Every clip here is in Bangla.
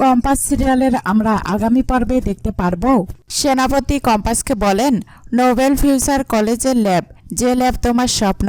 কম্পাস সিরিয়ালের আমরা আগামী পর্বে দেখতে পারবো। সেনাপতি কম্পাসকে বলেন, নোবেল ফিউচার কলেজের ল্যাব, যে ল্যাব তোমার স্বপ্ন,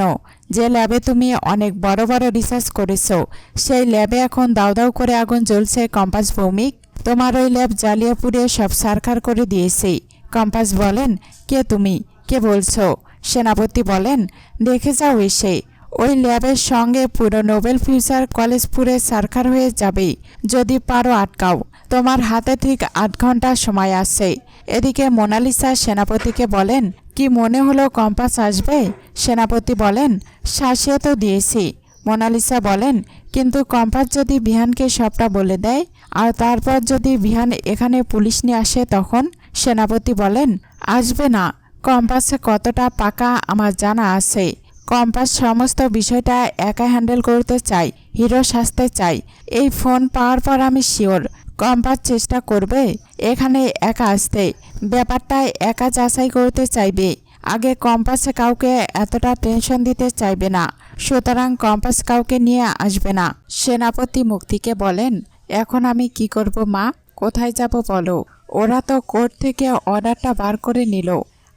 যে ল্যাবে তুমি অনেক বড় বড় রিসার্চ করেছো, সেই ল্যাবে এখন দাউ দাউ করে আগুন জ্বলছে। কম্পাস ভৌমিক, তোমার ওই ল্যাব জ্বালিয়ে পুড়িয়ে সব সারখার করে দিয়েছে। কম্পাস বলেন, কে তুমি, কে বলছো? সেনাপতি বলেন, দেখে যাও এসে, ওই ল্যাবের সঙ্গে পুরো নোবেল ফিউচার কলেজ পুরে সারখার হয়ে যাবে। যদি পারো আটকাও, তোমার হাতে ঠিক 8 ঘন্টা সময় আছে। এদিকে মোনালিসা সেনাপতিকে বলেন, কি মনে হলো কম্পাস আসবে? সেনাপতি বলেন, শাসিয়ে তো দিয়েছি। মোনালিসা বলেন, কিন্তু কম্পাস যদি বিহানকে সবটা বলে দেয়, আর তারপর যদি বিহান এখানে পুলিশ নিয়ে আসে তখন? সেনাপতি বলেন, আসবে না। কম্পাসে কতটা পাকা আমার জানা আছে। কম্পাস সমস্ত বিষয়টা একা হ্যান্ডেল করতে চাই, হিরো সাজতে চাই। এই ফোন পাওয়ার পর আমি শিওর কম্পাস চেষ্টা করবে এখানে একা আসতে, ব্যাপারটা একা যাচাই করতে চাইবে। আগে কম্পাসে কাউকে এতটা টেনশন দিতে চাইবে না, সুতরাং কম্পাস কাউকে নিয়ে আসবে না। সেনাপতি মুক্তিকে বলেন, এখন আমি কি করব মা, কোথায় যাব বলো? ওরা তো কোর্ট থেকে অর্ডারটা বার করে নিল,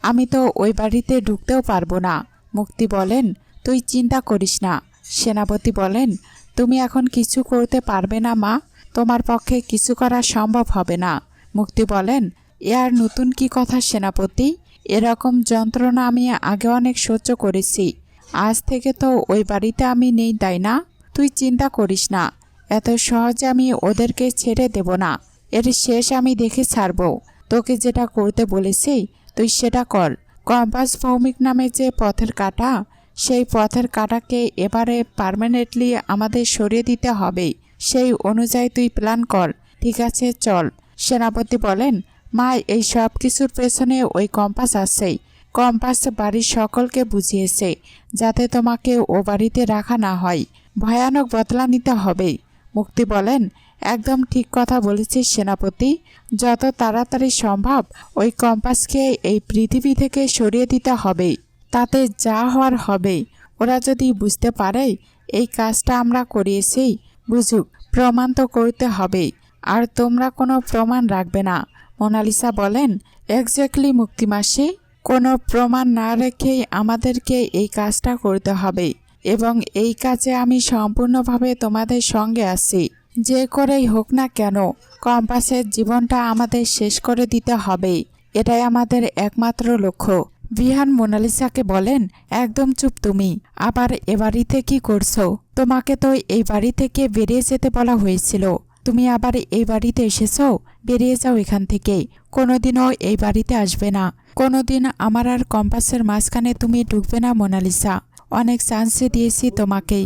আমি তো ওই বাড়িতে ঢুকতেও পারবো না। মুক্তি বলেন, তুই চিন্তা করিস না। সেনাপতি বলেন, তুমি এখন কিছু করতে পারবে না মা, তোমার পক্ষে কিছু করা সম্ভব হবে না। মুক্তি বলেন, এ আর নতুন কি কথা সেনাপতি? এরকম যন্ত্রণা আমি আগে অনেক সহ্য করেছি, আজ থেকে তো ওই বাড়িতে আমি নেই, তাই না? তুই চিন্তা করিস না, এত সহজে আমি ওদেরকে ছেড়ে দেব না। এর শেষ আমি দেখে ছাড়ব। তোকে যেটা করতে বলেছি তুই সেটা কর। কম্পাস ভৌমিক নামে যে পথের কাঁটা, সেই পথের কাঁটাকে এবারে পার্মানেন্টলি আমাদের সরিয়ে দিতে হবে। সেই অনুযায়ী তুই প্ল্যান কর, ঠিক আছে? চল। সেনাপতি বলেন, মা, এই সব কিছুর পেছনে ওই কম্পাস আছে। কম্পাস বাড়ির সকলকে বুঝিয়েছে যাতে তোমাকে ও বাড়িতে রাখা না হয়, ভয়ানক বদলা নিতে হবে। মুক্তি বলেন, একদম ঠিক কথা বলেছিস সেনাপতি, যত তাড়াতাড়ি সম্ভব ওই কম্পাসকে এই পৃথিবী থেকে সরিয়ে দিতে হবে, তাতে যা হওয়ার হবে। ওরা যদি বুঝতে পারে এই কাজটা আমরা করিয়েছি, বুঝুক, প্রমাণ তো করতে হবে। আর তোমরা কোনো প্রমাণ রাখবে না। মোনালিসা বলেন, এক্স্যাক্টলি মুক্তিমাসি, কোনো প্রমাণ না রেখেই আমাদেরকে এই কাজটা করতে হবে, এবং এই কাজে আমি সম্পূর্ণভাবে তোমাদের সঙ্গে আছি। যে করেই হোক না কেন কম্পাসের জীবনটা আমাদের শেষ করে দিতে হবে, এটাই আমাদের একমাত্র লক্ষ্য। বিহান মোনালিসাকে বলেন, একদম চুপ তুমি, আবার এ বাড়িতে কি করছো? তোমাকে তো এই বাড়ি থেকে বেরিয়ে যেতে বলা হয়েছিল, তুমি আবার এই বাড়িতে এসেছো? বেরিয়ে যাও এখান থেকে, কোনোদিনও এই বাড়িতে আসবে না। কোনোদিন আমার আর কম্পাসের মাঝখানে তুমি ঢুকবে না মোনালিসা, অনেক চান্স দিয়েছি তোমাকেই।